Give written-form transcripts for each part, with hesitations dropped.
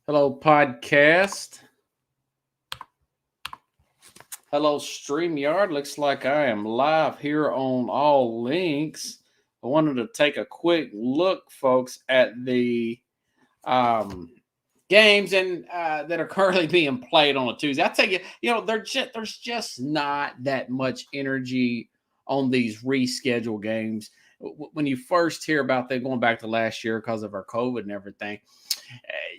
Hello, podcast. Hello, StreamYard. Looks like I am live here on all links. I wanted to take a quick look, folks, at the games and that are currently being played on a Tuesday. I tell you, there's just not that much energy on these rescheduled games. When you first hear about them going back to last year because of our COVID and everything,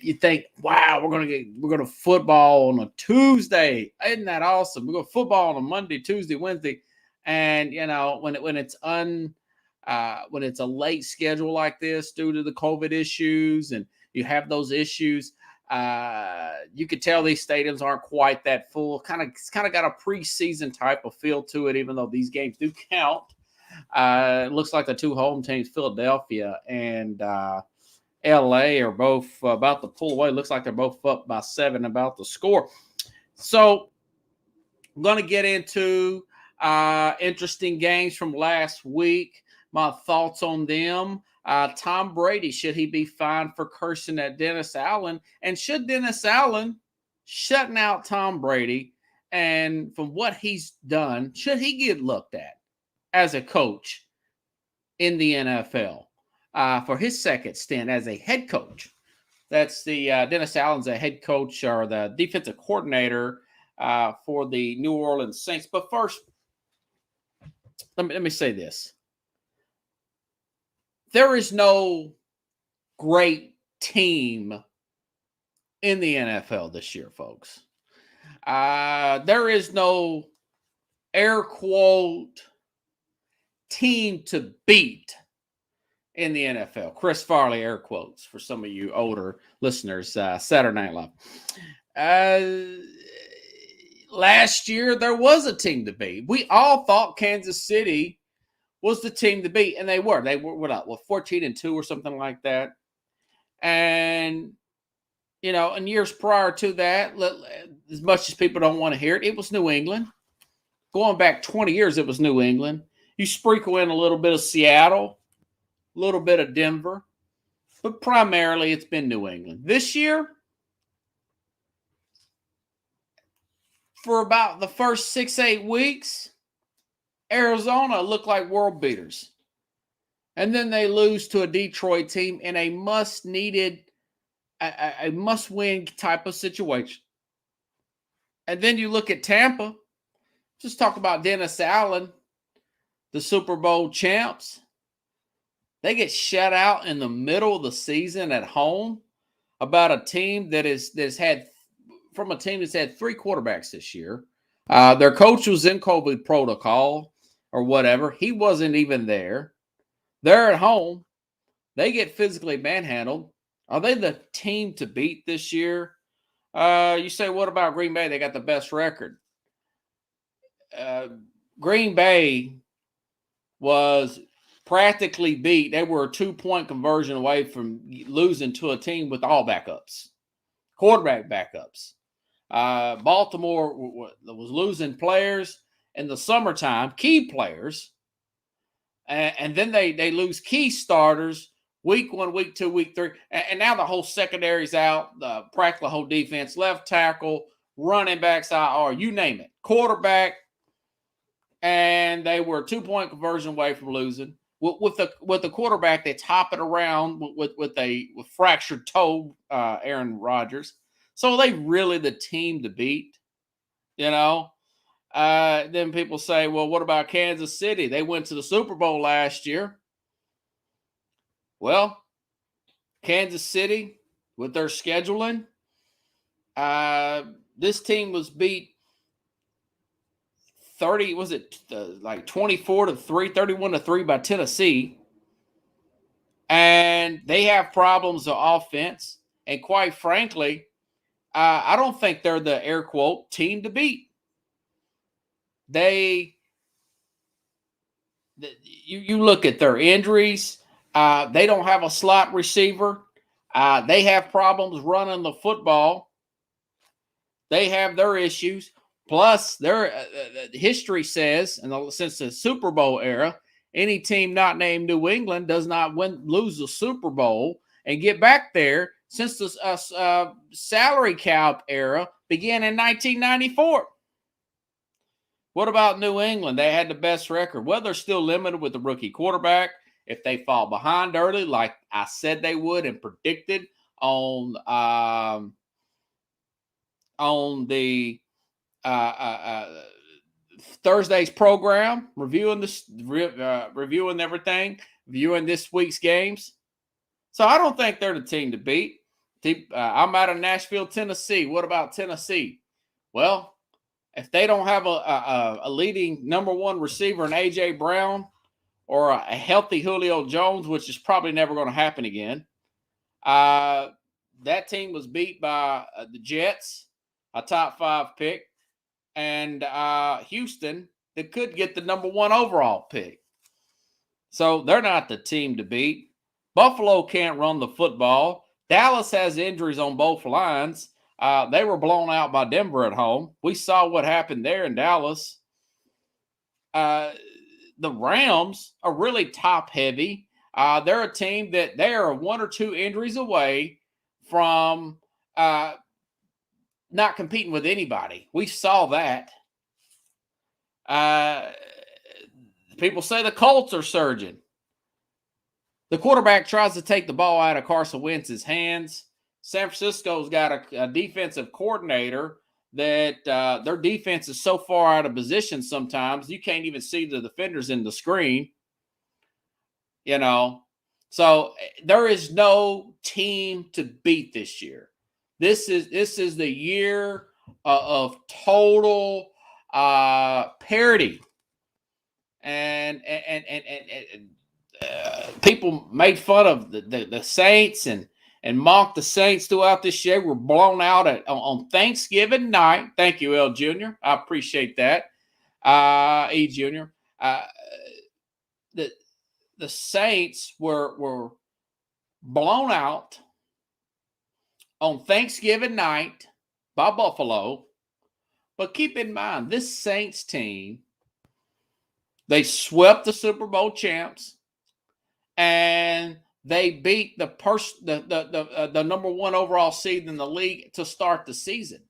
you think, wow, we're gonna football on a Tuesday. Isn't that awesome? We're gonna football on a Monday, Tuesday, Wednesday, and when it's when it's a late schedule like this due to the COVID issues, and you have those issues, you could tell these stadiums aren't quite that full. It's kind of got a preseason type of feel to it, even though these games do count. It looks like the two home teams, Philadelphia and LA, are both about to pull away. Looks like they're both up by 7 about the score. So I'm going to get into interesting games from last week, my thoughts on them. Tom Brady, should he be fined for cursing at Dennis Allen? And should Dennis Allen shutting out Tom Brady, and from what he's done, should he get looked at as a coach in the NFL? For his second stint as a head coach. That's the Dennis Allen's a head coach or the defensive coordinator for the New Orleans Saints. But first, let me say this. There is no great team in the NFL this year, folks. There is no air quote team to beat in the NFL. Chris Farley, air quotes for some of you older listeners, Saturday Night Live. Last year, there was a team to beat. We all thought Kansas City was the team to beat, and they were. They were, 14-2 or something like that. And, in years prior to that, as much as people don't want to hear it, it was New England. Going back 20 years, it was New England. You sprinkle in a little bit of Seattle, a little bit of Denver, but primarily it's been New England. This year, for about the first 6-8 weeks, Arizona looked like world beaters. And then they lose to a Detroit team in a must-needed, a must-win type of situation. And then you look at Tampa. Just talk about Dennis Allen, the Super Bowl champs. They get shut out in the middle of the season at home about a team that's had 3 quarterbacks this year. Their coach was in COVID protocol or whatever. He wasn't even there. They're at home. They get physically manhandled. Are they the team to beat this year? You say, what about Green Bay? They got the best record. Green Bay was practically beat. They were a 2-point conversion away from losing to a team with all backups, quarterback backups. Baltimore was losing players in the summertime, key players, and then they lose key starters week 1, week 2, week 3, and now the whole secondary's out, practically the whole defense, left tackle, running backs, IR, you name it, quarterback, and they were a 2-point conversion away from losing. With the quarterback that's hopping around with fractured toe, Aaron Rodgers. So are they really the team to beat? Then people say, well, what about Kansas City? They went to the Super Bowl last year. Well, Kansas City, with their scheduling, this team was beat 24-3, 31-3 by Tennessee. And they have problems of offense. And quite frankly, I don't think they're the air quote team to beat. You look at their injuries. They don't have a slot receiver. They have problems running the football. They have their issues. Plus, their history says, and since the Super Bowl era, any team not named New England does not lose the Super Bowl and get back there. since the salary cap era began in 1994. What about New England? They had the best record. Well, they're still limited with the rookie quarterback. If they fall behind early, like I said they would and predicted on the Thursday's program, reviewing everything, viewing this week's games. So I don't think they're the team to beat. I'm out of Nashville, Tennessee. What about Tennessee? Well, if they don't have a leading number one receiver in A.J. Brown or a healthy Julio Jones, which is probably never going to happen again, that team was beat by the Jets, a top 5 pick, and Houston that could get the number 1 overall pick. So they're not the team to beat. Buffalo can't run the football. Dallas has injuries on both lines. They were blown out by Denver at home. We saw what happened there in Dallas. The Rams are really top heavy. They're a team that they are 1 or 2 injuries away from not competing with anybody. We saw that. People say the Colts are surging. The quarterback tries to take the ball out of Carson Wentz's hands. San Francisco's got a defensive coordinator that their defense is so far out of position sometimes you can't even see the defenders in the screen. So there is no team to beat this year. This is the year of total parity, and people made fun of the Saints and mocked the Saints throughout this year. We're blown out on Thanksgiving night. Thank you, L Jr. I appreciate that. E Jr. The Saints were blown out on Thanksgiving night by Buffalo. But keep in mind, this Saints team, they swept the Super Bowl champs, and they beat the number 1 overall seed in the league to start the season.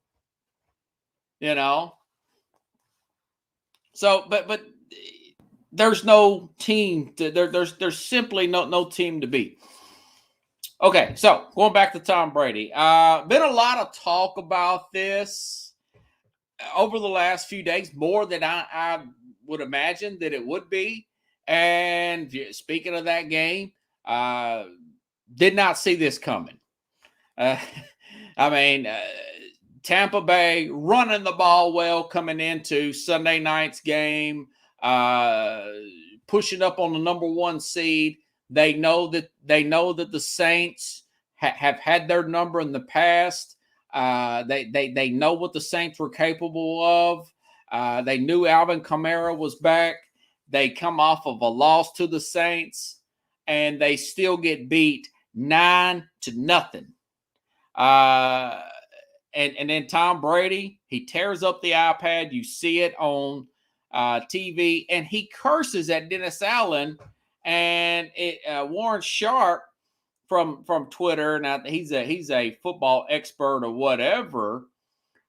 So, but there's no team there's simply no team to beat. Okay, so going back to Tom Brady, been a lot of talk about this over the last few days, more than I would imagine that it would be. And speaking of that game, did not see this coming. Tampa Bay running the ball well coming into Sunday night's game, pushing up on the number 1 seed. They know that the Saints have had their number in the past. They know what the Saints were capable of. They knew Alvin Kamara was back. They come off of a loss to the Saints, and they still get beat 9-0. And then Tom Brady, he tears up the iPad. You see it on TV, and he curses at Dennis Allen and Warren Sharp from Twitter. Now he's a football expert or whatever.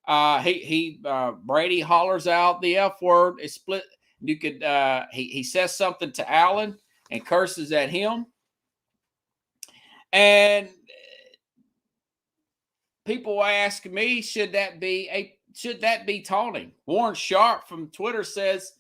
Brady hollers out the F word. It's split. You could he says something to Allen and curses at him, and people ask me, should that be taunting? Warren Sharp from Twitter says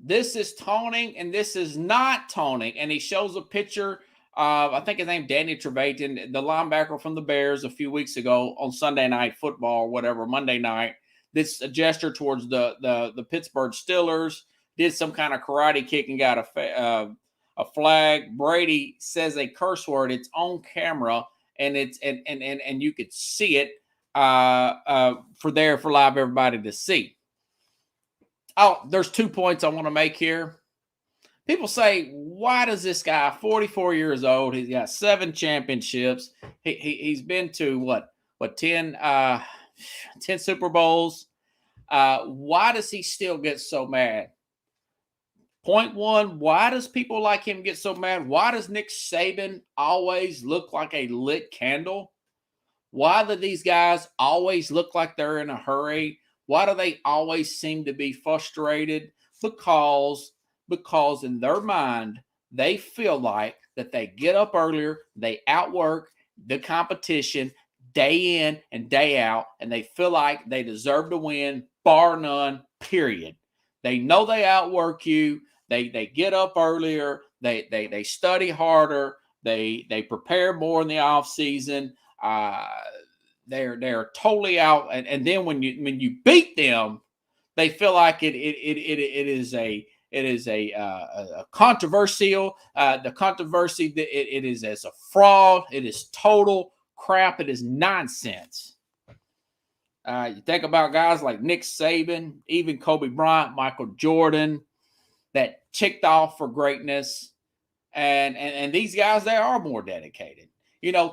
this is taunting and this is not taunting, and he shows a picture of, I think his name Danny Trevathan, the linebacker from the Bears a few weeks ago on Sunday Night Football or whatever, Monday night. This a gesture towards the Pittsburgh Steelers, did some kind of karate kick and got a flag. Brady says a curse word. It's on camera, and it's and you could see it for live everybody to see. Oh, there's 2 points I want to make here. People say, why does this guy, 44 years old, he's got 7 championships. He's been to 10 Super Bowls. Why does he still get so mad? Point one, why does people like him get so mad? Why does Nick Saban always look like a lit candle? Why do these guys always look like they're in a hurry? Why do they always seem to be frustrated? Because in their mind, they feel like that they get up earlier, they outwork the competition day in and day out, and they feel like they deserve to win, bar none, period. They know they outwork you. They get up earlier, they study harder, they prepare more in the off season. They're totally out, and then when you beat them, they feel like it is a controversial. The controversy that it is as a fraud. It is total crap. It is nonsense. You think about guys like Nick Saban, even Kobe Bryant, Michael Jordan, that ticked off for greatness, and these guys, they are more dedicated.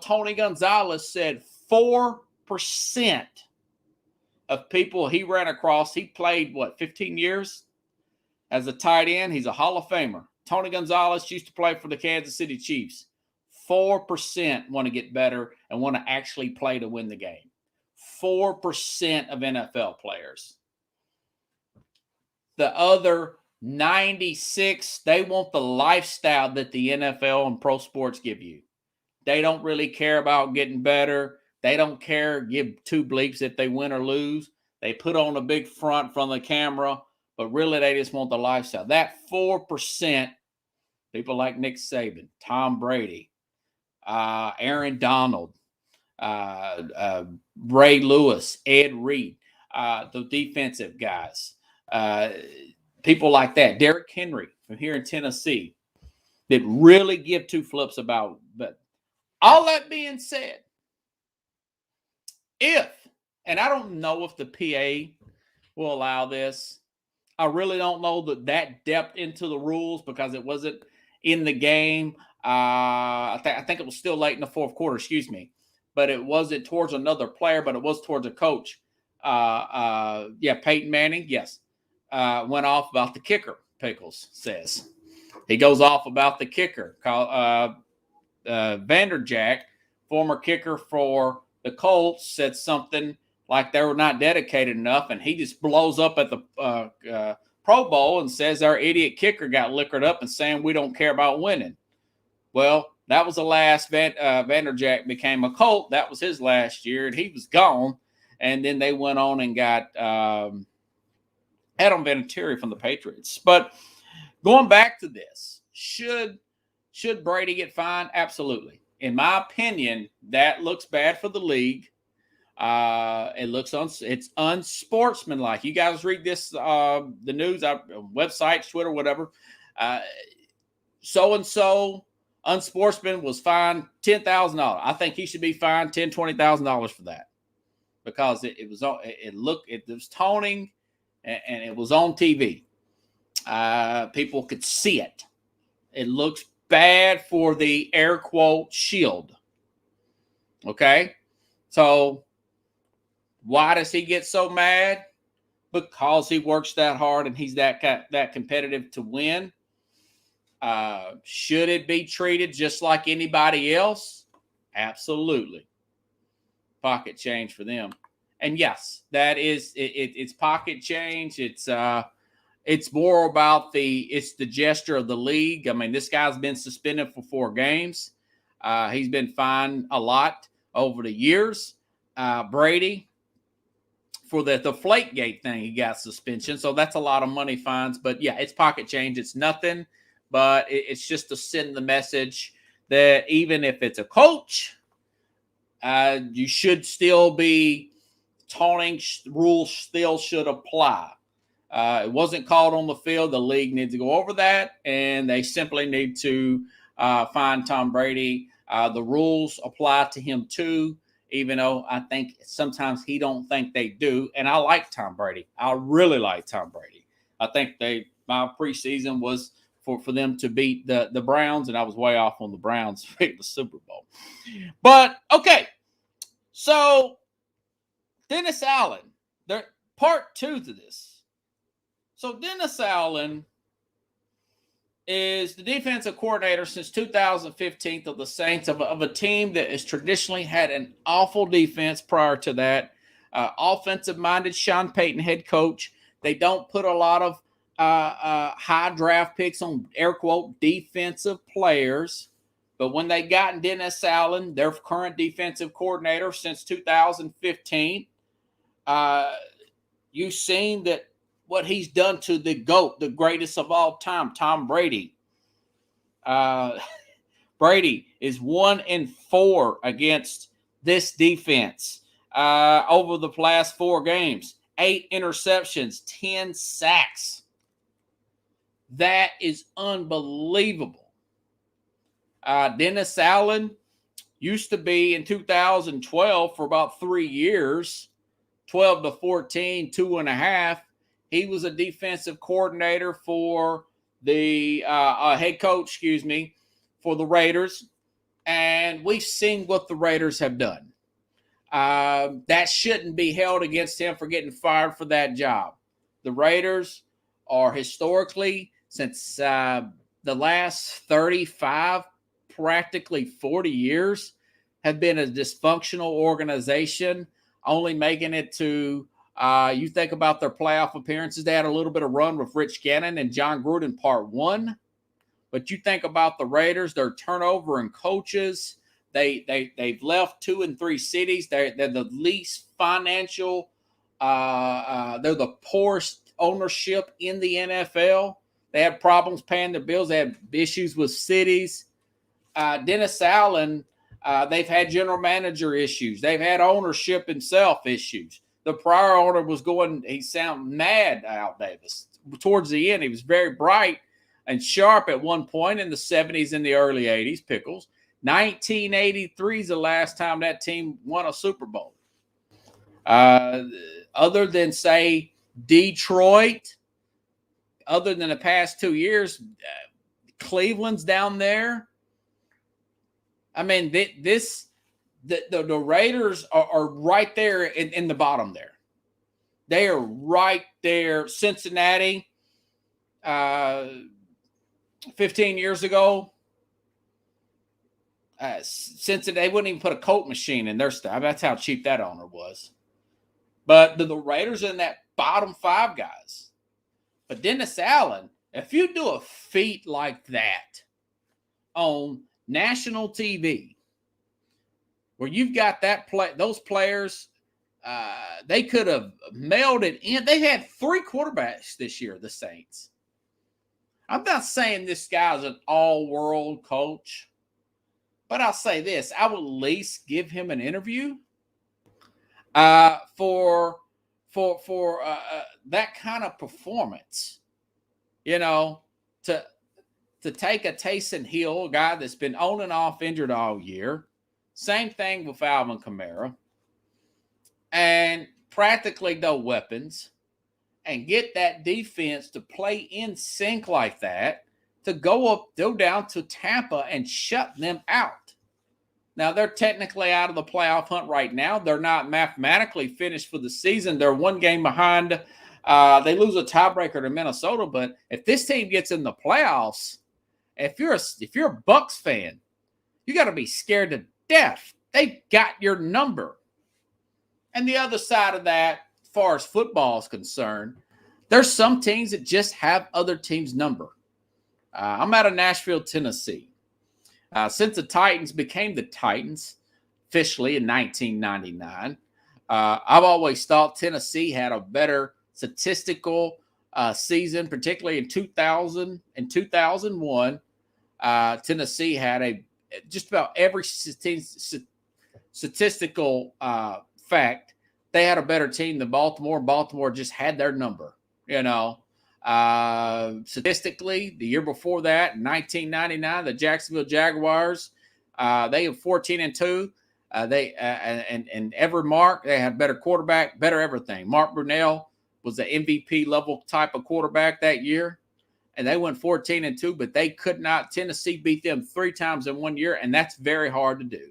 Tony Gonzalez said 4% of people he ran across, he played, 15 years as a tight end? He's a Hall of Famer. Tony Gonzalez used to play for the Kansas City Chiefs. 4% want to get better and want to actually play to win the game. 4% of NFL players. The other 96, they want the lifestyle that the NFL and pro sports give you. They don't really care about getting better. They don't give two bleeps if they win or lose. They put on a big front from the camera, but really they just want the lifestyle. That 4%, people like Nick Saban, Tom Brady, Aaron Donald, Ray Lewis, Ed Reed, the defensive guys, people like that, Derrick Henry from here in Tennessee, that really give two flips about. But all that being said, and I don't know if the PA will allow this. I really don't know that depth into the rules because it wasn't in the game. I think it was still late in the fourth quarter, excuse me. But it wasn't towards another player, but it was towards a coach. Peyton Manning, yes, went off about the kicker, Pickles says. He goes off about the kicker. Vanderjack, former kicker for the Colts, said something like they were not dedicated enough, and he just blows up at the Pro Bowl and says our idiot kicker got liquored up and saying we don't care about winning. Well, that was the last Vanderjack became a Colt. That was his last year, and he was gone. And then they went on and got Adam Vinatieri from the Patriots. But going back to this, should Brady get fined? Absolutely. In my opinion, that looks bad for the league. It's unsportsmanlike. You guys read this, the news, websites, Twitter, whatever. So-and-so unsportsman was fined $10,000. I think he should be fined $10,000, $20,000 for that because it was toning and it was on TV. People could see it. It looks bad for the air quote shield. Okay, so why does he get so mad? Because he works that hard and he's that competitive to win. Should it be treated just like anybody else? Absolutely. Pocket change for them. And yes, that is it's pocket change. It's more about the gesture of the league. I mean, this guy's been suspended for 4 games. He's been fined a lot over the years. Brady, for the Deflategate thing, he got suspension. So that's a lot of money fines. But yeah, it's pocket change. It's nothing, but it's just to send the message that even if it's a coach, you should still be taunting. Rules still should apply. It wasn't called on the field. The league needs to go over that, and they simply need to fine Tom Brady. The rules apply to him too, even though I think sometimes he don't think they do. And I like Tom Brady. I really like Tom Brady. I think my preseason was for them to beat the Browns, and I was way off on the Browns to beat the Super Bowl. But, okay, so Dennis Allen, part 2 to this. So Dennis Allen is the defensive coordinator since 2015 of the Saints, of a team that has traditionally had an awful defense prior to that. Offensive-minded Sean Payton head coach. They don't put a lot of high draft picks on, air quote, defensive players. But when they got Dennis Allen, their current defensive coordinator since 2015, you've seen that what he's done to the GOAT, the greatest of all time, Tom Brady. Brady is 1-4 against this defense over the last 4 games. 8 interceptions, 10 sacks. That is unbelievable. Dennis Allen used to be in 2012 for about 3 years, 12-14, 2.5. He was a defensive coordinator for the head coach, for the Raiders. And we've seen what the Raiders have done. That shouldn't be held against him for getting fired for that job. The Raiders are historically, since the last 35, practically 40 years, have been a dysfunctional organization, only making it to, you think about their playoff appearances. They had a little bit of run with Rich Gannon and John Gruden part 1. But you think about the Raiders, their turnover in coaches. They've left 2 and 3 cities. They're the least financial. They're the poorest ownership in the NFL. They have problems paying their bills. They have issues with cities. Dennis Allen, they've had general manager issues. They've had ownership himself issues. The prior owner was he sounded mad, Al Davis. Towards the end, he was very bright and sharp at one point in the 70s and the early 80s, Pickles. 1983 is the last time that team won a Super Bowl. Other than, say, Detroit, other than the past 2 years, Cleveland's down there. I mean, the Raiders are right there in the bottom there. They are right there. Cincinnati, 15 years ago, Cincinnati, they wouldn't even put a Colt machine in their stuff. That's how cheap that owner was. But the Raiders are in that bottom 5 guys. But Dennis Allen, if you do a feat like that on national TV, where you've got those players, they could have mailed it in. They had 3 quarterbacks this year, the Saints. I'm not saying this guy's an all-world coach, but I'll say this. I will at least give him an interview for that kind of performance. You know, to take a Taysom Hill, a guy that's been on and off injured all year. Same thing with Alvin Kamara. And practically no weapons. And get that defense to play in sync like that, to go down to Tampa and shut them out. Now, they're technically out of the playoff hunt right now. They're not mathematically finished for the season. They're 1 game behind. They lose a tiebreaker to Minnesota. But if this team gets in the playoffs, if you're a Bucs fan, you got to be scared to death. They got your number. And the other side of that, as far as football is concerned, there's some teams that just have other teams' number. I'm out of Nashville, Tennessee. Since the Titans became the Titans officially in 1999, I've always thought Tennessee had a better statistical season, particularly in 2000 and 2001. Tennessee had just about every statistical fact. They had a better team than Baltimore. Baltimore just had their number, statistically, the year before that, in 1999, the Jacksonville Jaguars, they have 14-2. And every mark, they had better quarterback, better everything. Mark Brunell was the MVP level type of quarterback that year, and they went 14-2, but they could not. Tennessee beat them 3 times in 1 year, and that's very hard to do.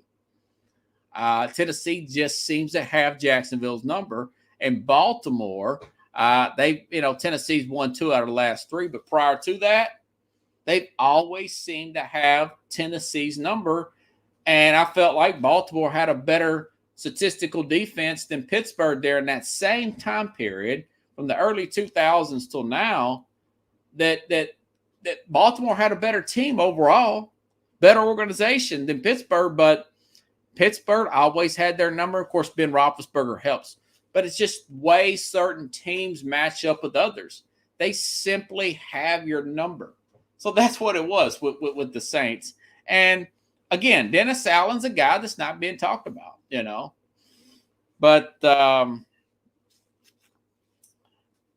Tennessee just seems to have Jacksonville's number, and Baltimore, Tennessee's won 2 out of the last 3, but prior to that, they've always seemed to have Tennessee's number. And I felt like Baltimore had a better statistical defense than Pittsburgh there in that same time period from the early 2000s till now. That Baltimore had a better team overall, better organization than Pittsburgh, but Pittsburgh always had their number. Of course, Ben Roethlisberger helps, but it's just way certain teams match up with others. They simply have your number. So that's what it was with the Saints. And again, Dennis Allen's a guy that's not being talked about, but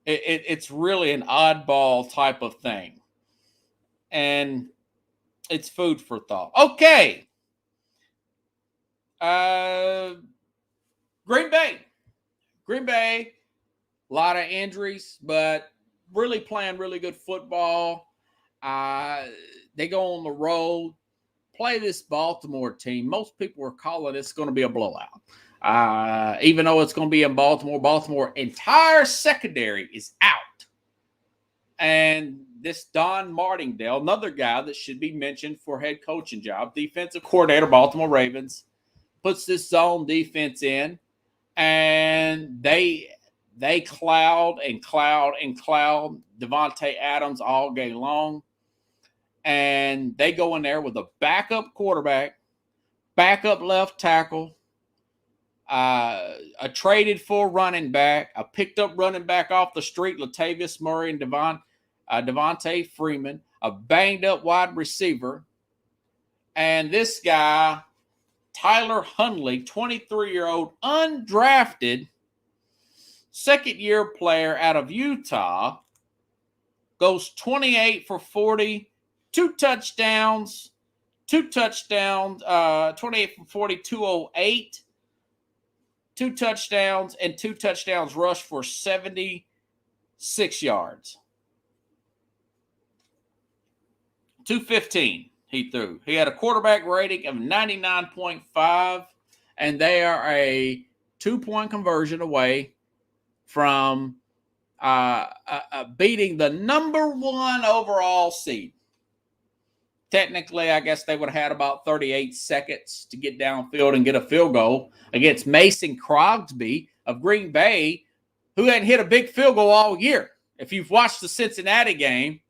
it's really an oddball type of thing. And it's food for thought. Okay. Green Bay, a lot of injuries, but really playing really good football. They go on the road, play this Baltimore team. Most people are calling it's going to be a blowout. Even though it's going to be in Baltimore entire secondary is out. And this Don Martingale, another guy that should be mentioned for head coaching job, defensive coordinator, Baltimore Ravens, puts this zone defense in, and they cloud Devontae Adams all game long. And they go in there with a backup quarterback, backup left tackle, a traded for running back, a picked up running back off the street, Latavius Murray and Devontae Freeman, a banged up wide receiver, and this guy, Tyler Huntley, 23-year-old, undrafted, second-year player out of Utah, goes 28 for 40, 2 touchdowns, 28 for 40, 208, 2 touchdowns, and 2 touchdowns rushed for 76 yards. 215 he threw. He had a quarterback rating of 99.5, and they are a 2-point conversion away from beating the number 1 overall seed. Technically, I guess they would have had about 38 seconds to get downfield and get a field goal against Mason Crosby of Green Bay, who hadn't hit a big field goal all year. If you've watched the Cincinnati game,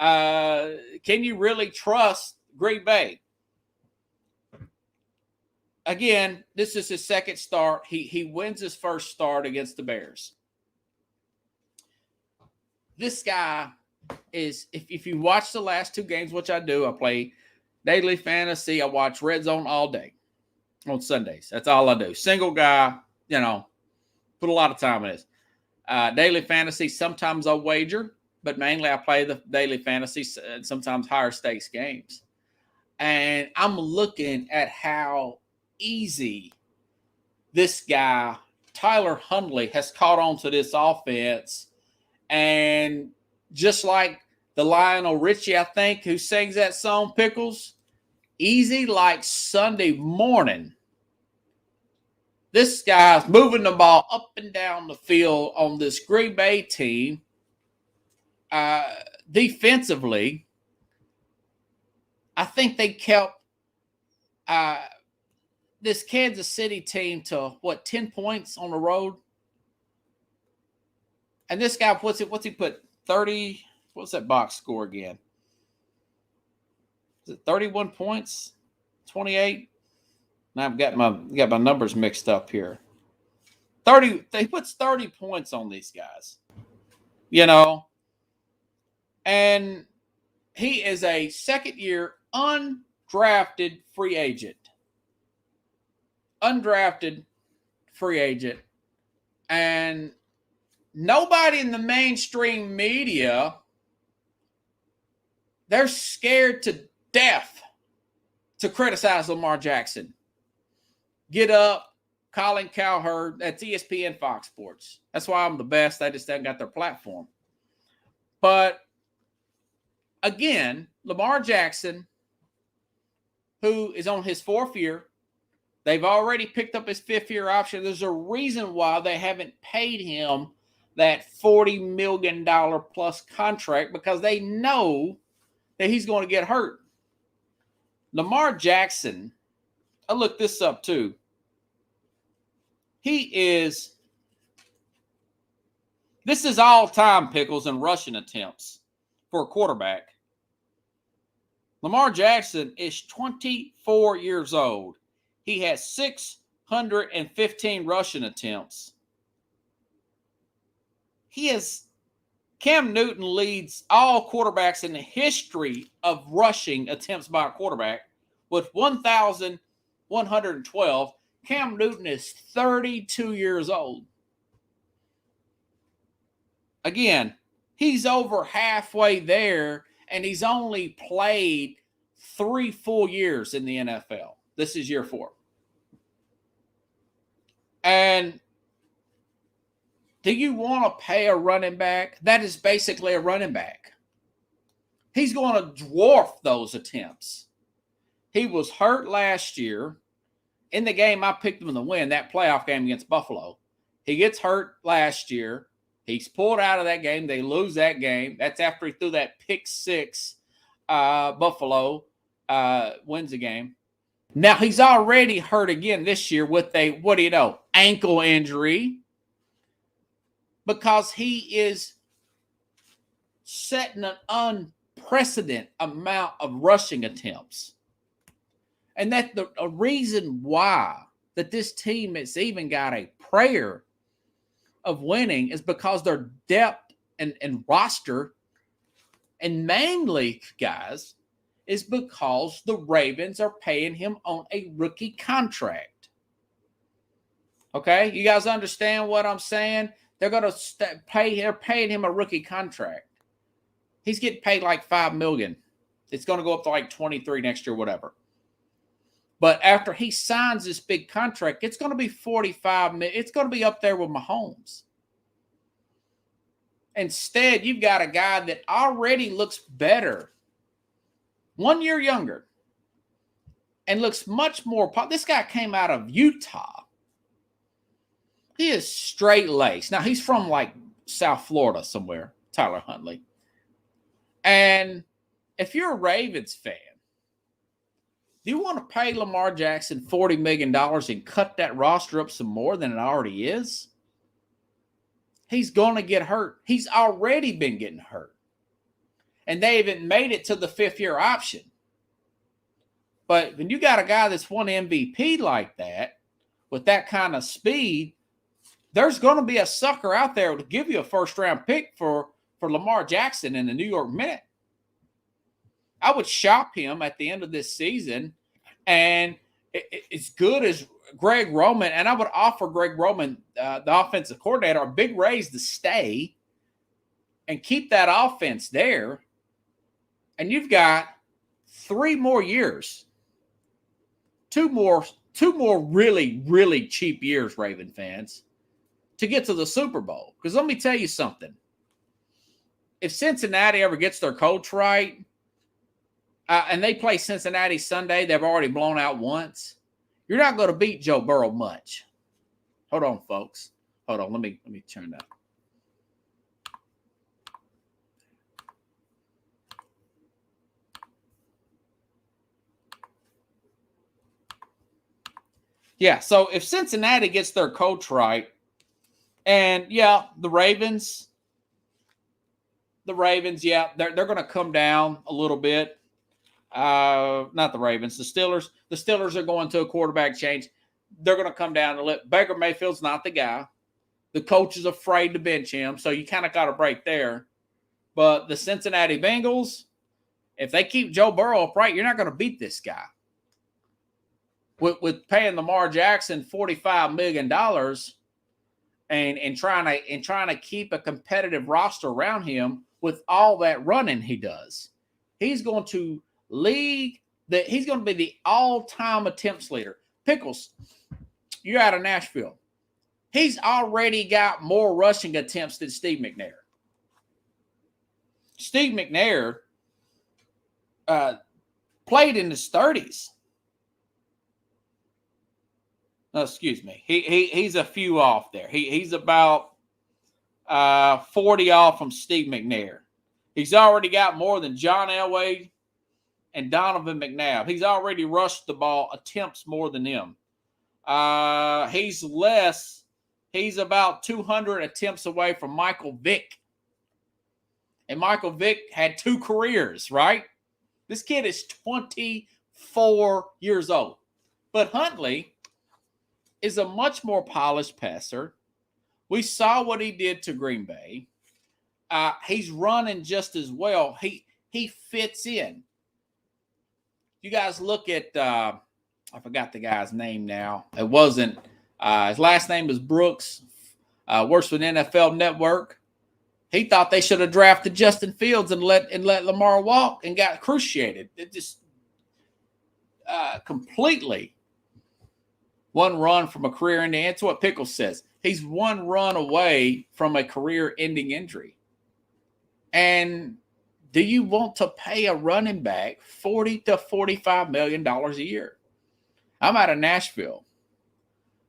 can you really trust Green Bay? Again, this is his second start. He wins his first start against the Bears. This guy is, if you watch the last 2 games, which I do, I play daily fantasy. I watch Red Zone all day on Sundays. That's all I do. Single guy, put a lot of time in this. Daily fantasy, sometimes I'll wager, but mainly I play the daily fantasy and sometimes higher stakes games. And I'm looking at how easy this guy, Tyler Huntley, has caught on to this offense. And just like the Lionel Richie, I think, who sings that song, Pickles, easy like Sunday morning. This guy's moving the ball up and down the field on this Green Bay team. Defensively, I think they kept this Kansas City team to, 10 points on the road? And this guy, what's he put? 30, what's that box score again? Is it 31 points? 28? Now I've got my numbers mixed up here. 30, he puts 30 points on these guys. And he is a second-year undrafted free agent. And nobody in the mainstream media, they're scared to death to criticize Lamar Jackson. Get up, Colin Cowherd, that's ESPN Fox Sports. That's why I'm the best. I just haven't got their platform. But again, Lamar Jackson, who is on his 4th year, they've already picked up his 5th-year option. There's a reason why they haven't paid him that $40 million plus contract, because they know that he's going to get hurt. Lamar Jackson, I looked this up too. This is all-time, Pickles, in rushing attempts for a quarterback. Lamar Jackson is 24 years old. He has 615 rushing attempts. Cam Newton leads all quarterbacks in the history of rushing attempts by a quarterback with 1,112. Cam Newton is 32 years old. Again, he's over halfway there, and he's only played 3 full years in the NFL. This is year 4. And do you want to pay a running back? That is basically a running back. He's going to dwarf those attempts. He was hurt last year. In the game, I picked him to win, that playoff game against Buffalo. He gets hurt last year. He's pulled out of that game. They lose that game. That's after he threw that pick 6. Buffalo wins the game. Now, he's already hurt again this year with ankle injury, because he is setting an unprecedented amount of rushing attempts. And that's a reason why that this team has even got a prayer of winning is because their depth and roster, and mainly, guys, is because the Ravens are paying him on a rookie contract. Okay? You guys understand what I'm saying? They're going to they're paying him a rookie contract. He's getting paid like $5 million. It's going to go up to like 23 next year, whatever. But after he signs this big contract, it's going to be 45 million. It's going to be up there with Mahomes. Instead, you've got a guy that already looks better, 1 year younger, and looks much more. This guy came out of Utah. He is straight laced. Now, he's from like South Florida somewhere, Tyler Huntley. And if you're a Ravens fan, do you want to pay Lamar Jackson $40 million and cut that roster up some more than it already is? He's going to get hurt. He's already been getting hurt. And they haven't made it to the 5th-year option. But when you got a guy that's won MVP like that, with that kind of speed, there's going to be a sucker out there to give you a first-round pick for Lamar Jackson in the New York Minute. I would shop him at the end of this season, and it's good as Greg Roman, and I would offer Greg Roman, the offensive coordinator, a big raise to stay and keep that offense there. And you've got 3 more years, 2 more really, really cheap years, Raven fans, to get to the Super Bowl. Because let me tell you something. If Cincinnati ever gets their coach right, and they play Cincinnati Sunday, they've already blown out once, you're not going to beat Joe Burrow much. Hold on, folks. Hold on. Let me turn that. Yeah, so if Cincinnati gets their coach right, and yeah, the Ravens, yeah, they're going to come down a little bit. Not the Ravens, the Steelers. The Steelers are going to a quarterback change. They're going to come down a little. Baker Mayfield's not the guy. The coach is afraid to bench him, so you kind of got a break there. But the Cincinnati Bengals, if they keep Joe Burrow upright, you're not going to beat this guy. With paying Lamar Jackson $45 million and trying to keep a competitive roster around him with all that running he does, he's going to he's going to be the all-time attempts leader. Pickles, you're out of Nashville. He's already got more rushing attempts than Steve McNair. Steve McNair played in his 30s. No, excuse me. He's a few off there. He's about 40 off from Steve McNair. He's already got more than John Elway and Donovan McNabb. He's already rushed the ball attempts more than them. He's about 200 attempts away from Michael Vick. And Michael Vick had 2 careers, right? This kid is 24 years old. But Huntley is a much more polished passer. We saw what he did to Green Bay. He's running just as well. He fits in. You guys look at, I forgot the guy's name now. It wasn't, his last name is Brooks, works for the NFL Network. He thought they should have drafted Justin Fields and let Lamar walk and got cruciated. It just completely one run from a career-ending. That's what Pickles says. He's one run away from a career-ending injury. And do you want to pay a running back $40 to $45 million a year? I'm out of Nashville.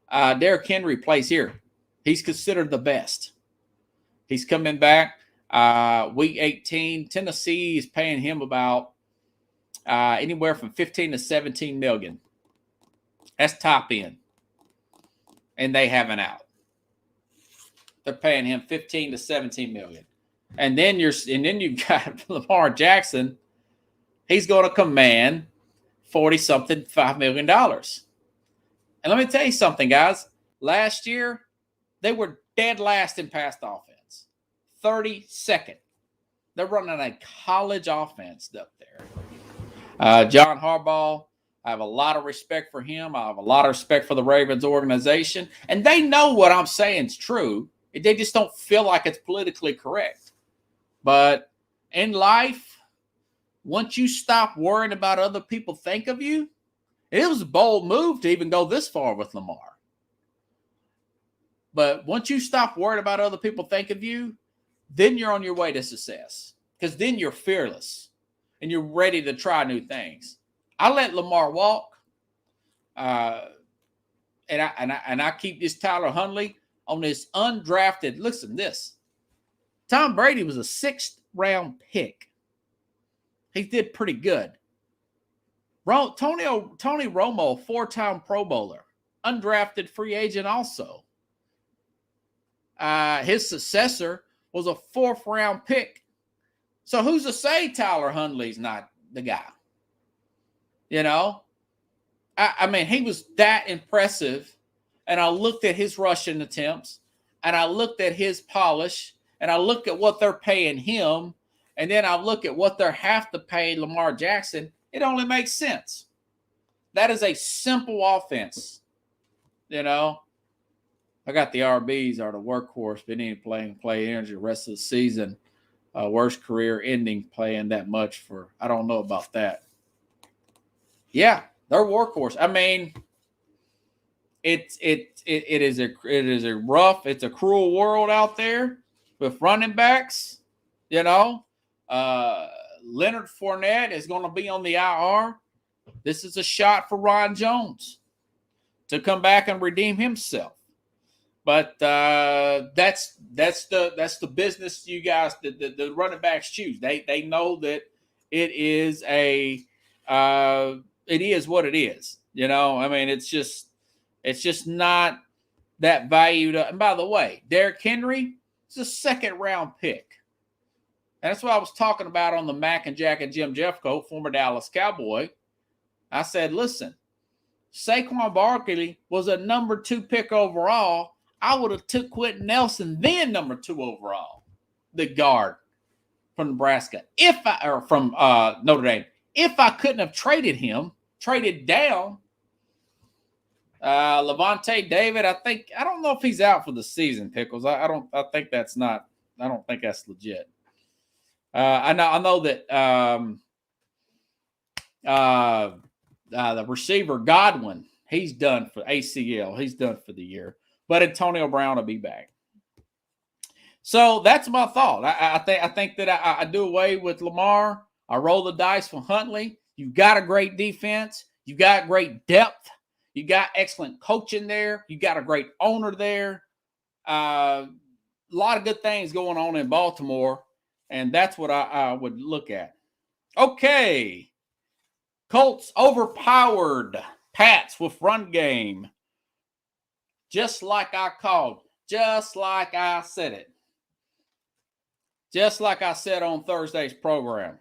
Derrick Henry plays here. He's considered the best. He's coming back week 18. Tennessee is paying him about anywhere from 15 to 17 million. That's top end. And they have an out. They're paying him 15 to 17 million. And then you've got Lamar Jackson. He's going to command $5 million. And let me tell you something, guys. Last year, they were dead last in passed offense. 32nd. They're running a college offense up there. John Harbaugh, I have a lot of respect for him. I have a lot of respect for the Ravens organization. And they know what I'm saying is true. They just don't feel like it's politically correct. But in life, once you stop worrying about other people think of you, it was a bold move to even go this far with Lamar. But once you stop worrying about other people think of you, then you're on your way to success. Because then you're fearless and you're ready to try new things. I let Lamar walk. And I keep this Tyler Huntley on this undrafted. Listen to this. Tom Brady was a 6th round pick. He did pretty good. Tony Romo, 4-time Pro Bowler, undrafted free agent also. His successor was a 4th round pick. So who's to say Tyler Huntley's not the guy? You know? I mean, he was that impressive. And I looked at his rushing attempts, and I looked at his polish, and I looked at what they're paying him, and then I look at what they have to pay Lamar Jackson. It only makes sense. That is a simple offense. You know? I got the RBs are the workhorse, but any play energy the rest of the season. Worst career ending playing that much for, I don't know about that. Yeah, they're workhorse. I mean, it is a rough, it's a cruel world out there with running backs. You know, Leonard Fournette is going to be on the IR. This is a shot for Ron Jones to come back and redeem himself. But that's the business you guys, the running backs choose. They know that it is what it is. You know, I mean, it's just not that valued. And by the way, Derrick Henry is a 2nd round pick. And that's what I was talking about on the Mac and Jack and Jim Jeffcoat, former Dallas Cowboy. I said, listen, Saquon Barkley was a number 2 pick overall. I would have took Quentin Nelson, then number 2 overall, the guard from Nebraska. From Notre Dame. If I couldn't have traded down, Levante David, I don't know if he's out for the season, Pickles. I don't think that's legit. I know that the receiver Godwin, he's done for ACL. He's done for the year. But Antonio Brown will be back. So that's my thought. I think that I do away with Lamar. I roll the dice for Huntley. You've got a great defense. You got great depth. You got excellent coaching there. You got a great owner there. A lot of good things going on in Baltimore. And that's what I would look at. Okay. Colts overpowered Pats with run game. Just like I called. Just like I said it. Just like I said on Thursday's program.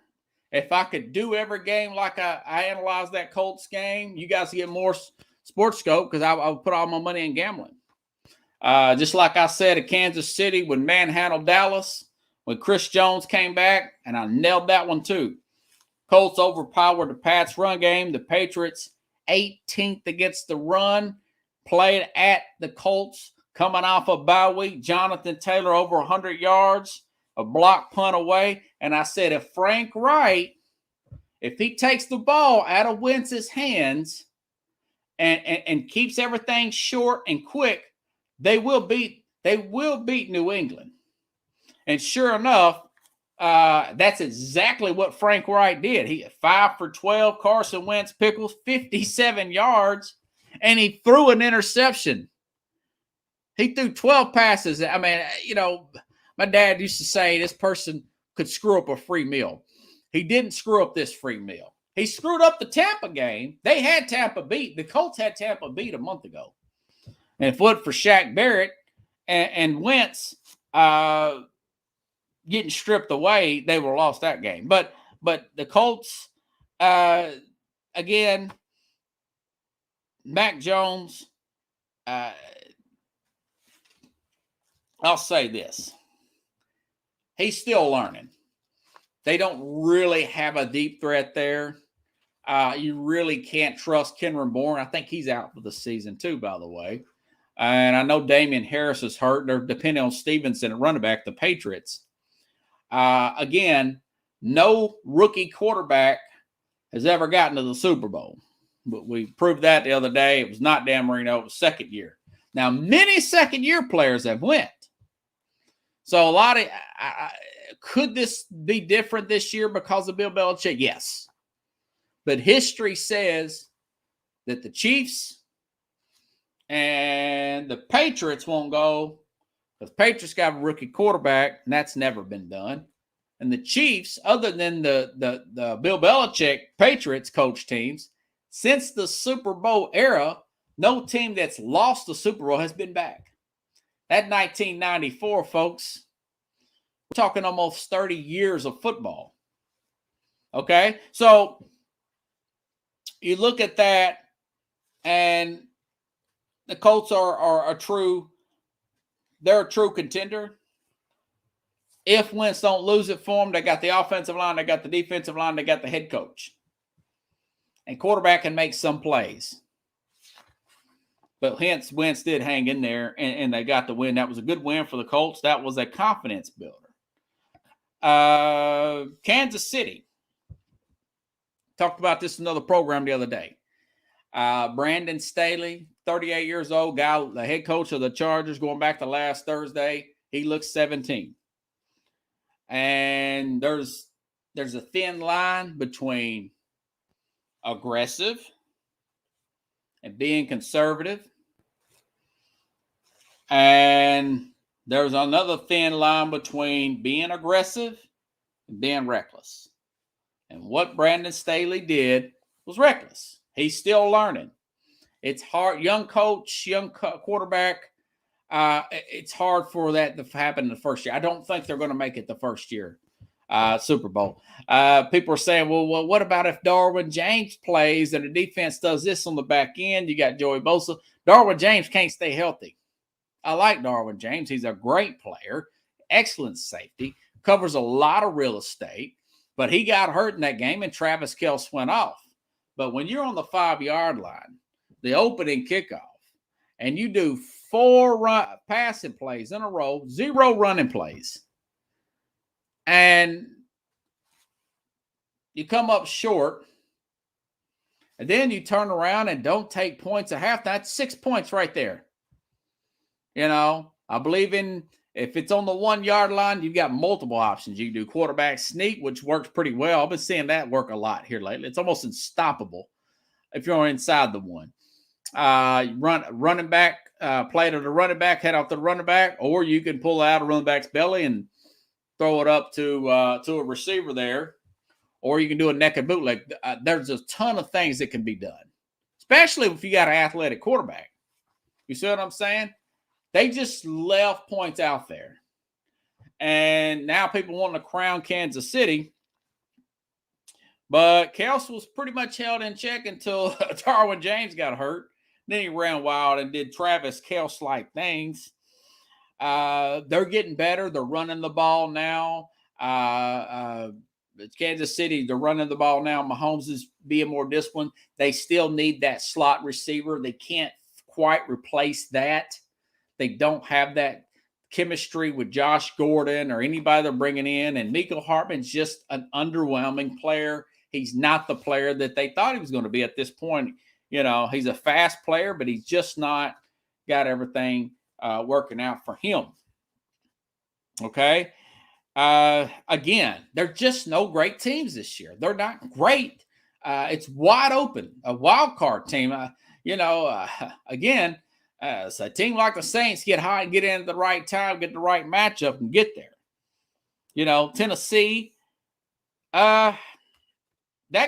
If I could do every game like I analyzed that Colts game, you guys get more SportsSkope because I would put all my money in gambling. Just like I said at Kansas City when manhandled Dallas, when Chris Jones came back, and I nailed that one too. Colts overpowered the Pats run game. The Patriots 18th against the run, played at the Colts, coming off a bye week. Jonathan Taylor over 100 yards, a block punt away. And I said, if Frank Wright, if he takes the ball out of Wentz's hands and keeps everything short and quick, they will beat New England. And sure enough, that's exactly what Frank Wright did. He 5 for 12. Carson Wentz pickles 57 yards, and he threw an interception. He threw 12 passes. I mean, my dad used to say this person could screw up a free meal. He didn't screw up this free meal. He screwed up the Tampa game. They had Tampa beat. The Colts had Tampa beat a month ago. And if it wasn't for Shaq Barrett and Wentz getting stripped away, they would have lost that game. But the Colts, again, Mac Jones, I'll say this. He's still learning. They don't really have a deep threat there. You really can't trust Kenron Bourne. I think he's out for the season too, by the way. And I know Damian Harris is hurt. They're depending on Stevenson at running back, the Patriots. Again, no rookie quarterback has ever gotten to the Super Bowl. But we proved that the other day. It was not Dan Marino. It was second year. Now, many second-year players have went. So a lot of could this be different this year because of Bill Belichick? Yes. But history says that the Chiefs and the Patriots won't go because Patriots got a rookie quarterback, and that's never been done. And the Chiefs, other than the Bill Belichick Patriots coach teams, since the Super Bowl era, no team that's lost the Super Bowl has been back. That 1994, folks, we're talking almost 30 years of football. Okay? So you look at that, and the Colts are a true contender. If Wentz don't lose it for them, they got the offensive line, they got the defensive line, they got the head coach. And quarterback can make some plays. But hence, Wentz did hang in there, and they got the win. That was a good win for the Colts. That was a confidence builder. Kansas City. Talked about this in another program the other day. Brandon Staley, 38 years old, guy, the head coach of the Chargers, going back to last Thursday. He looks 17. And there's a thin line between aggressive and being conservative. And there's another thin line between being aggressive and being reckless. And what Brandon Staley did was reckless. He's still learning. It's hard. Young coach, young quarterback. It's hard for that to happen in the first year. I don't think they're going to make it the first year Super Bowl. People are saying, well, what about if Darwin James plays and the defense does this on the back end? You got Joey Bosa. Darwin James can't stay healthy. I like Darwin James. He's a great player, excellent safety, covers a lot of real estate, but he got hurt in that game and Travis Kelce went off. But when you're on the 5-yard line, the opening kickoff, and you do 4 passing plays in a row, 0 running plays, and you come up short, and then you turn around and don't take points at half, that's 6 points right there. I believe in if it's on the 1-yard line, you've got multiple options. You can do quarterback sneak, which works pretty well. I've been seeing that work a lot here lately. It's almost unstoppable if you're inside the one. Running back, play to the running back, head off the running back, or you can pull out a running back's belly and throw it up to a receiver there, or you can do a naked bootleg. There's a ton of things that can be done, especially if you got an athletic quarterback. You see what I'm saying? They just left points out there. And now people want to crown Kansas City. But Kelsey was pretty much held in check until Darwin James got hurt. Then he ran wild and did Travis Kelce-like things. They're getting better. They're running the ball now. Kansas City, they're running the ball now. Mahomes is being more disciplined. They still need that slot receiver. They can't quite replace that. They don't have that chemistry with Josh Gordon or anybody they're bringing in. And Mecole Hardman's just an underwhelming player. He's not the player that they thought he was going to be at this point. You know, he's a fast player, but he's just not got everything working out for him. Okay. Again, they're just no great teams this year. They're not great. It's wide open, a wild card team. Again, so a team like the Saints get hot and get in at the right time, get the right matchup, and get there. You know, Tennessee, that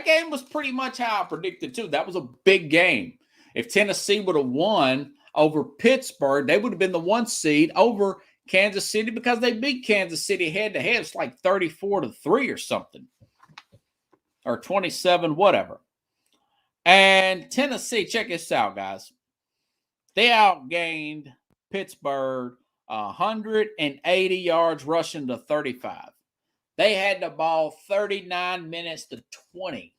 game was pretty much how I predicted, too. That was a big game. If Tennessee would have won over Pittsburgh, they would have been the 1 seed over Kansas City because they beat Kansas City head-to-head. It's like 34-3 or something. Or 27, whatever. And Tennessee, check this out, guys. They outgained Pittsburgh 180 yards rushing to 35. They had the ball 39 minutes to 20.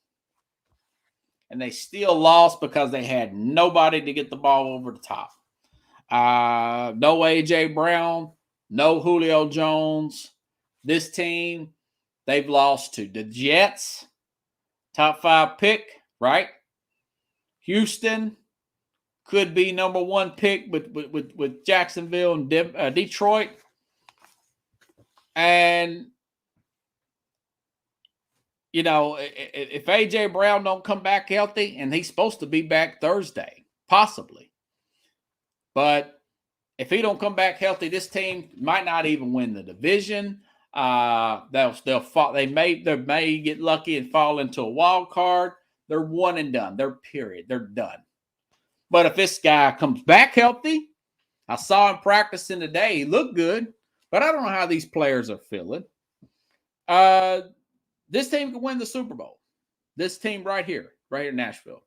And they still lost because they had nobody to get the ball over the top. No A.J. Brown, no Julio Jones. This team, they've lost to the Jets, top 5 pick, right? Houston could be number 1 pick with Jacksonville and Detroit. And you know, if A.J. Brown don't come back healthy, and he's supposed to be back Thursday, possibly. But if he don't come back healthy, this team might not even win the division. They'll fall. They may get lucky and fall into a wild card. They're one and done. They're period. They're done. But if this guy comes back healthy, I saw him practicing today. He looked good, but I don't know how these players are feeling. This team can win the Super Bowl. This team right here in Nashville,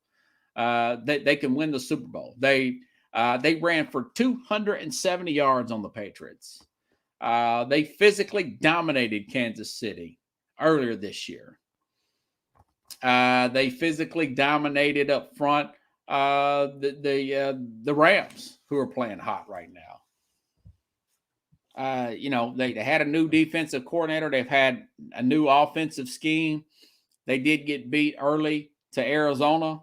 they can win the Super Bowl. They ran for 270 yards on the Patriots. They physically dominated Kansas City earlier this year. They physically dominated up front the Rams, who are playing hot right now. They had a new defensive coordinator. They've had a new offensive scheme. They did get beat early to Arizona,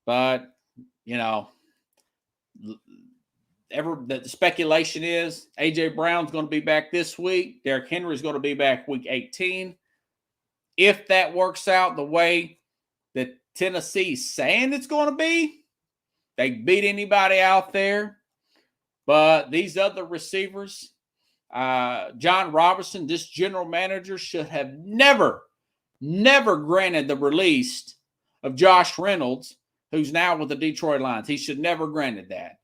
but, the speculation is A.J. Brown's going to be back this week. Derrick Henry's going to be back week 18. If that works out the way that Tennessee's saying it's going to be, they beat anybody out there. But these other receivers, John Robertson, this general manager, should have never granted the release of Josh Reynolds, who's now with the Detroit Lions. He should never granted that.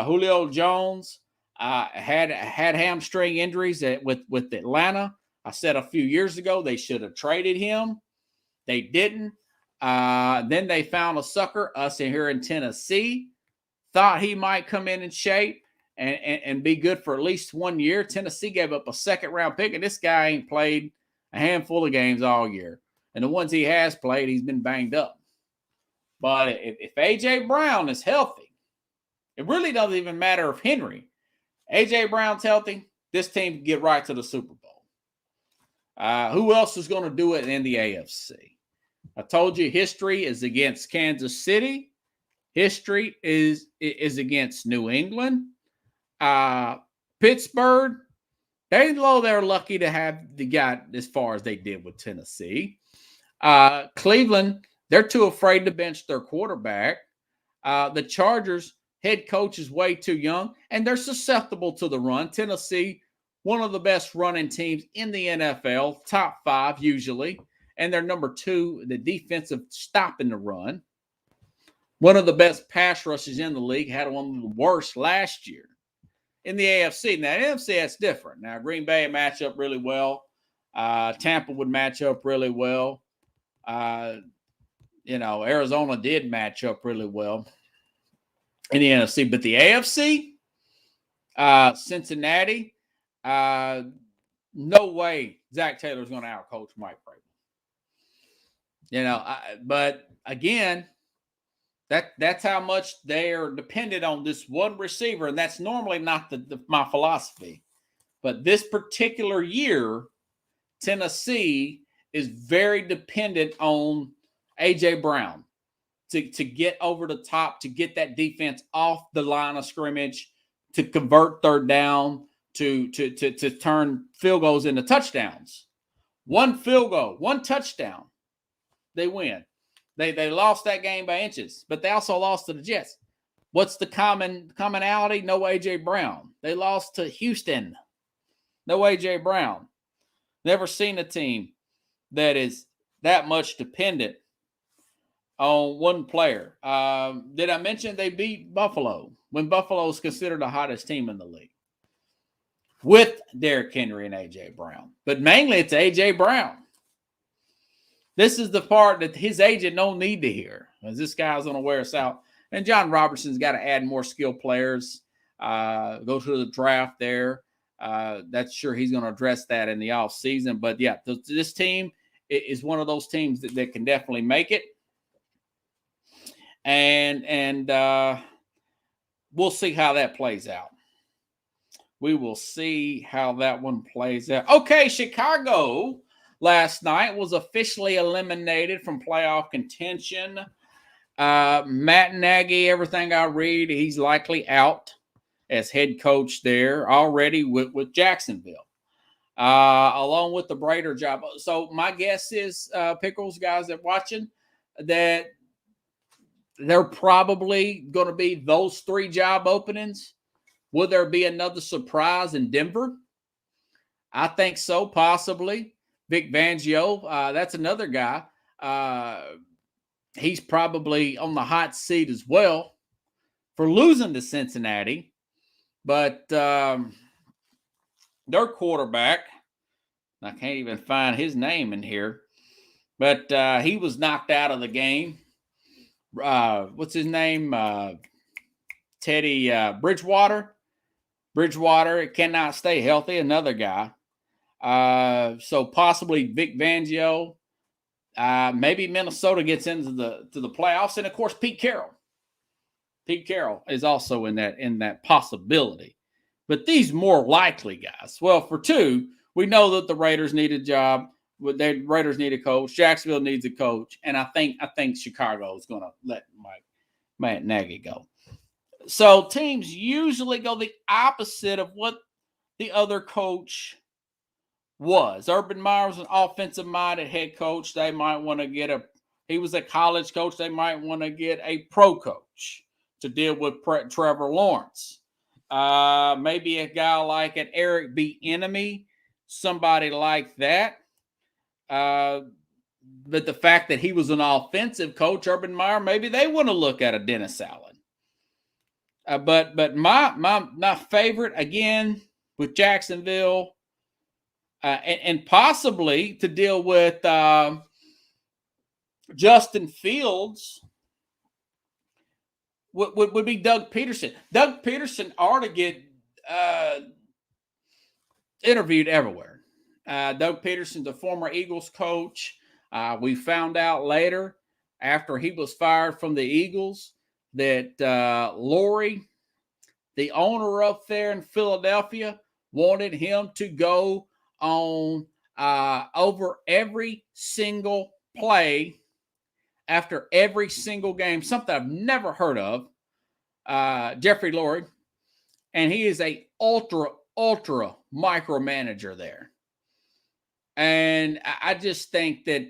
Julio Jones had hamstring injuries with Atlanta. I said a few years ago they should have traded him. They didn't. Then they found a sucker, us here in Tennessee. Thought he might come in shape and be good for at least 1 year. Tennessee gave up a second-round pick, and this guy ain't played a handful of games all year. And the ones he has played, he's been banged up. But if A.J. Brown is healthy, it really doesn't even matter if Henry. A.J. Brown's healthy, this team can get right to the Super Bowl. Who else is going to do it in the AFC? I told you history is against Kansas City. History is against New England. Pittsburgh, they're lucky to have got as far as they did with Tennessee. Cleveland, they're too afraid to bench their quarterback. The Chargers, head coach is way too young, and they're susceptible to the run. Tennessee one of the best running teams in the NFL, top 5 usually, and they're number 2, the defensive stopping the run. One of the best pass rushes in the league, had one of the worst last year in the AFC. Now, the NFC, that's different. Now, Green Bay match up really well. Tampa would match up really well. Arizona did match up really well in the NFC. But the AFC, Cincinnati, no way Zach Taylor's going to outcoach Mike Vrabel. But again, that's how much they are dependent on this one receiver, and that's normally not my philosophy. But this particular year, Tennessee is very dependent on A.J. Brown to get over the top, to get that defense off the line of scrimmage, to convert third down, to turn field goals into touchdowns. One field goal, one touchdown, they win. They lost that game by inches, but they also lost to the Jets. What's the commonality? No A.J. Brown. They lost to Houston. No A.J. Brown. Never seen a team that is that much dependent on one player. Did I mention they beat Buffalo when Buffalo is considered the hottest team in the league with Derrick Henry and A.J. Brown? But mainly it's A.J. Brown. This is the part that his agent don't need to hear, as this guy's going to wear us out. And John Robertson's got to add more skilled players, go to the draft there. That's sure he's going to address that in the offseason. But, yeah, this team is one of those teams that can definitely make it. And we'll see how that plays out. We will see how that one plays out. Okay, Chicago last night was officially eliminated from playoff contention. Matt Nagy, everything I read, he's likely out as head coach there already with Jacksonville, along with the Brady job. So my guess is, Pickles guys that watching, that they're probably going to be those 3 job openings. Will there be another surprise in Denver? I think so, possibly. Vic Fangio, that's another guy. He's probably on the hot seat as well for losing to Cincinnati. But their quarterback, I can't even find his name in here, but he was knocked out of the game. What's his name? Teddy Bridgewater. Bridgewater cannot stay healthy, another guy. So possibly Vic Fangio. Maybe Minnesota gets into the playoffs, and of course Pete Carroll. Pete Carroll is also in that possibility. But these more likely guys. Well, for 2, we know that the Raiders need a job. The Raiders need a coach. Jacksonville needs a coach, and I think Chicago is going to let Matt Nagy go. So teams usually go the opposite of what the other coach was. Urban Meyer was an offensive-minded head coach. They might want to he was a college coach. They might want to get a pro coach to deal with Trevor Lawrence. Maybe a guy like an Eric Bieniemy, somebody like that. But the fact that he was an offensive coach, Urban Meyer, maybe they want to look at a Dennis Allen. But my favorite, again, with Jacksonville, and possibly to deal with Justin Fields, would be Doug Peterson. Doug Peterson ought to get interviewed everywhere. Doug Peterson's a former Eagles coach. We found out later, after he was fired from the Eagles, that Lori, the owner up there in Philadelphia, wanted him to go on over every single play after every single game, something I've never heard of, Jeffrey Lurie, and he is a ultra micromanager there. And I just think that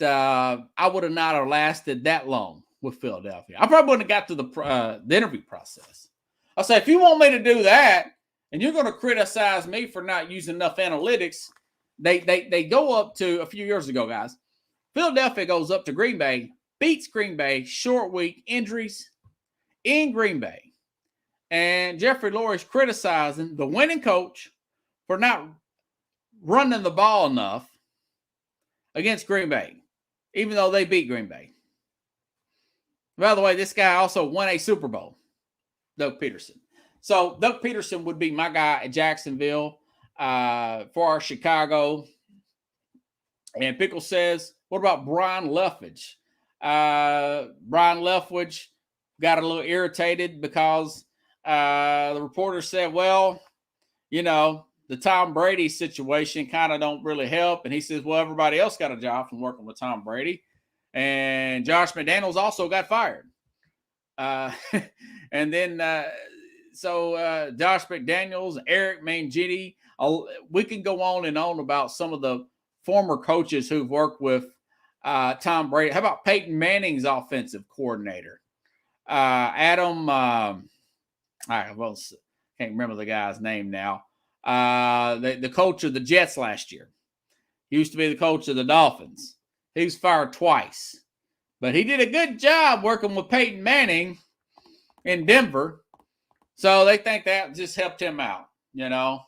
I would have not have lasted that long with Philadelphia. I probably wouldn't have got to the interview process. I'll say, if you want me to do that, and you're going to criticize me for not using enough analytics. They go up to a few years ago, guys. Philadelphia goes up to Green Bay, beats Green Bay, short week, injuries in Green Bay. And Jeffrey Lurie's criticizing the winning coach for not running the ball enough against Green Bay, even though they beat Green Bay. By the way, this guy also won a Super Bowl, Doug Peterson. So Doug Peterson would be my guy at Jacksonville for Chicago. And Pickle says, what about Brian Leftwich? Brian Leftwich got a little irritated because the reporter said, well, you know, the Tom Brady situation kind of don't really help. And he says, well, everybody else got a job from working with Tom Brady. And Josh McDaniels also got fired. And then Josh McDaniels, Eric Mangini, we can go on and on about some of the former coaches who've worked with Tom Brady. How about Peyton Manning's offensive coordinator? Adam, I can't remember the guy's name now. The coach of the Jets last year. He used to be the coach of the Dolphins. He was fired twice. But he did a good job working with Peyton Manning in Denver. So they think that just helped him out, you know.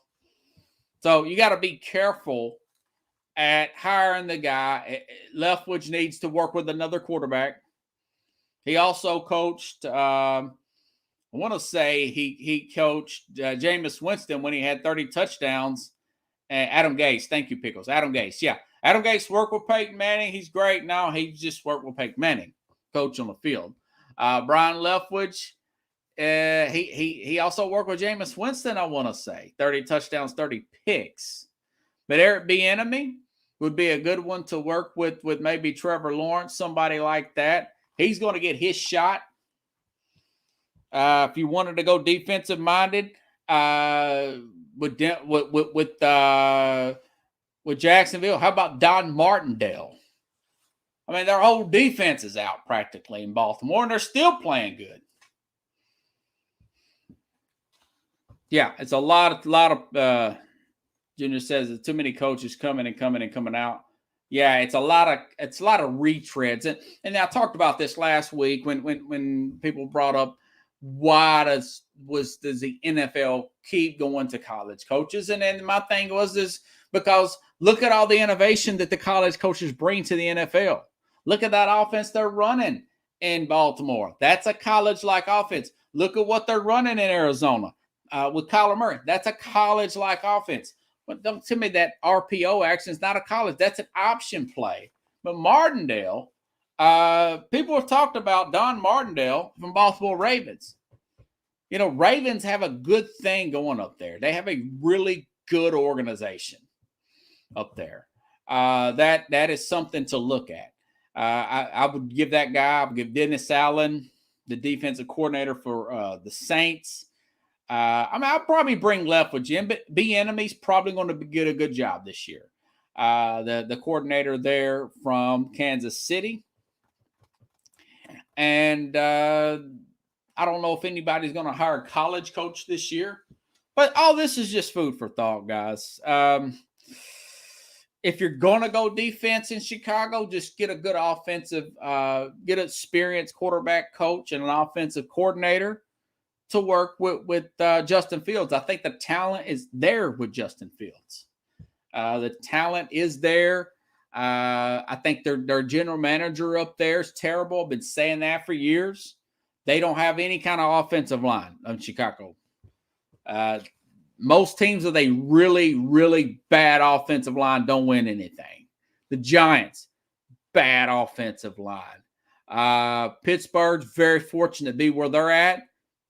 So you got to be careful at hiring the guy. Leftwich needs to work with another quarterback. He also coached, I want to say he coached Jameis Winston when he had 30 touchdowns. Adam Gase. Thank you, Pickles. Adam Gase. Yeah. Adam Gase worked with Peyton Manning. He's great. No, he just worked with Peyton Manning, coach on the field. Brian Leftwich, he also worked with Jameis Winston, I want to say. 30 touchdowns, 30 picks. But Eric Bieniemy would be a good one to work with maybe Trevor Lawrence, somebody like that. He's going to get his shot. If you wanted to go defensive minded, with Jacksonville, how about Don Martindale? I mean, their whole defense is out practically in Baltimore, and they're still playing good. Yeah, it's a lot of Junior says there's too many coaches coming out. Yeah, it's a lot of retreads. And I talked about this last week when people brought up why does the NFL keep going to college coaches? And then my thing was because look at all the innovation that the college coaches bring to the NFL. Look at that offense they're running in Baltimore. That's a college-like offense. Look at what they're running in Arizona with Kyler Murray. That's a college-like offense. But don't tell me that RPO action is not a college. That's an option play. But Martindale, people have talked about Don Martindale from Baltimore Ravens. You know, Ravens have a good thing going up there. They have a really good organization up there. That is something to look at. I would give that guy, I would give Dennis Allen, the defensive coordinator for the Saints. I'll probably bring Leftwich in, but Bieniemy's probably going to get a good job this year. The coordinator there from Kansas City. And I don't know if anybody's going to hire a college coach this year. But all this is just food for thought, guys. If you're going to go defense in Chicago, just get a good offensive, get an experienced quarterback coach and an offensive coordinator to work with Justin Fields. I think the talent is there with Justin Fields. The talent is there. I think their general manager up there is terrible. I've been saying that for years. They don't have any kind of offensive line in Chicago. Most teams with a really, really bad offensive line don't win anything. The Giants, bad offensive line. Pittsburgh's very fortunate to be where they're at.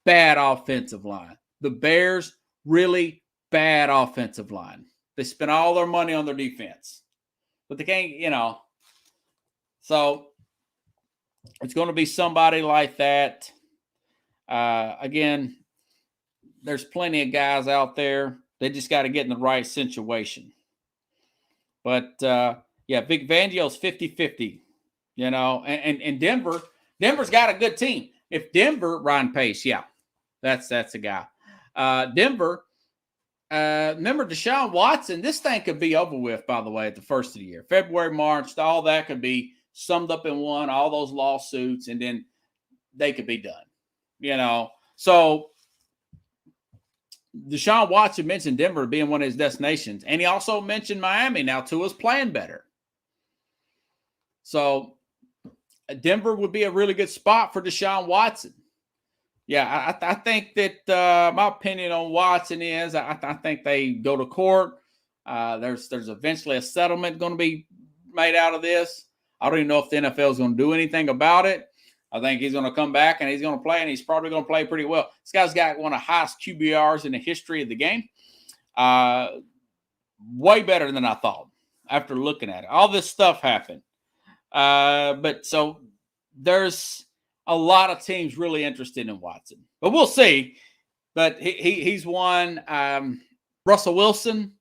Bad offensive line. The Bears, really bad offensive line. They spent all their money on their defense. But they can't, you know. So it's going to be somebody like that. Again, there's plenty of guys out there. They just got to get in the right situation. But, Vic Fangio's 50-50, you know. And Denver's got a good team. If Denver, Ryan Pace, yeah, that's a guy. Denver, remember Deshaun Watson, this thing could be over with, by the way, at the first of the year. February, March, all that could be summed up in one, all those lawsuits, and then they could be done. So Deshaun Watson mentioned Denver being one of his destinations, and he also mentioned Miami. Now Tua's playing better. So Denver would be a really good spot for Deshaun Watson. Yeah, I think that my opinion on Watson is I think they go to court. There's eventually a settlement going to be made out of this. I don't even know if the NFL is going to do anything about it. I think he's going to come back and he's going to play, and he's probably going to play pretty well. This guy's got one of the highest QBRs in the history of the game. Way better than I thought after looking at it. All this stuff happened. But so there's a lot of teams really interested in Watson. But we'll see. But he's one. Russell Wilson,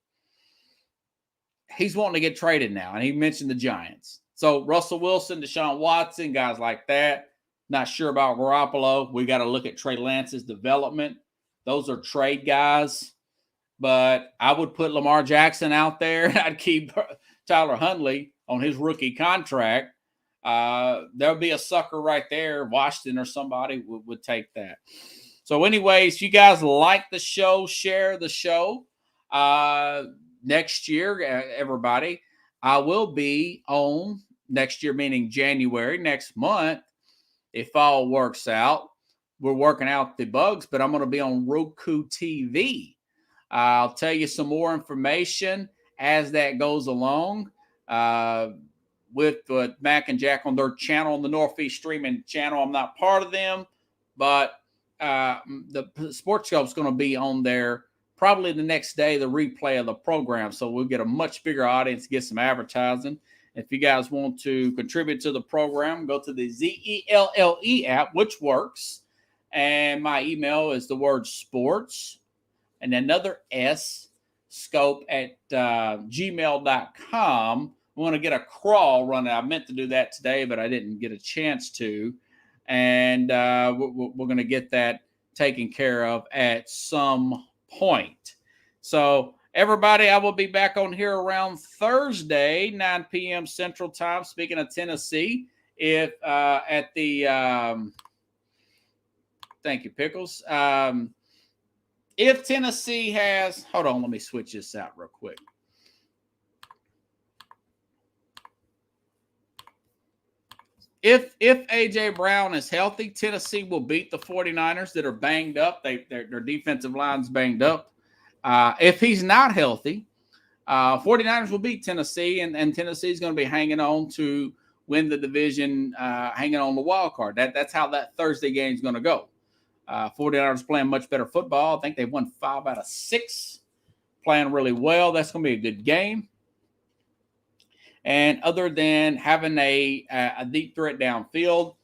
he's wanting to get traded now, and he mentioned the Giants. So Russell Wilson, Deshaun Watson, guys like that. Not sure about Garoppolo. We got to look at Trey Lance's development. Those are trade guys. But I would put Lamar Jackson out there. I'd keep Tyler Huntley on his rookie contract. There'll be a sucker right there. Washington or somebody would take that. So anyways, you guys like the show, share the show. Next year, everybody, I will be on next year, meaning January, next month. If all works out, we're working out the bugs, but I'm going to be on Roku TV. I'll tell you some more information as that goes along with Mac and Jack on their channel, on the Northeast Streaming channel. I'm not part of them, but the SportsSkope is going to be on there probably the next day, the replay of the program. So we'll get a much bigger audience, get some advertising. If you guys want to contribute to the program, go to the ZELLE app, which works. And my email is the word sports and another S, scope at gmail.com. I want to get a crawl running. I meant to do that today, but I didn't get a chance to. And we're going to get that taken care of at some point. So everybody, I will be back on here around Thursday, 9 p.m. Central Time. Speaking of Tennessee, if at the thank you, Pickles. If Tennessee has, hold on, let me switch this out real quick. If A.J. Brown is healthy, Tennessee will beat the 49ers that are banged up. Their defensive line's banged up. If he's not healthy, 49ers will beat Tennessee, and Tennessee's going to be hanging on to win the division, hanging on the wild card. That's how that Thursday game is going to go. 49ers playing much better football. I think they've won 5 out of 6, playing really well. That's going to be a good game. And other than having a deep threat downfield,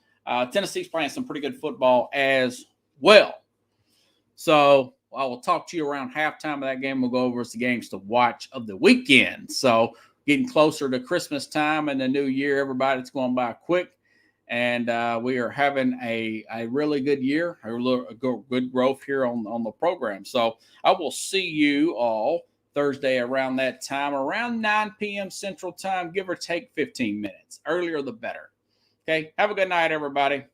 Tennessee's playing some pretty good football as well. So I will talk to you around halftime of that game. We'll go over the games to watch of the weekend. So getting closer to Christmas time and the new year, everybody, it's going by quick. And we are having a really good year, a good growth here on the program. So I will see you all Thursday around that time, around 9 p.m. Central Time, give or take 15 minutes. Earlier, the better. Okay, have a good night, everybody.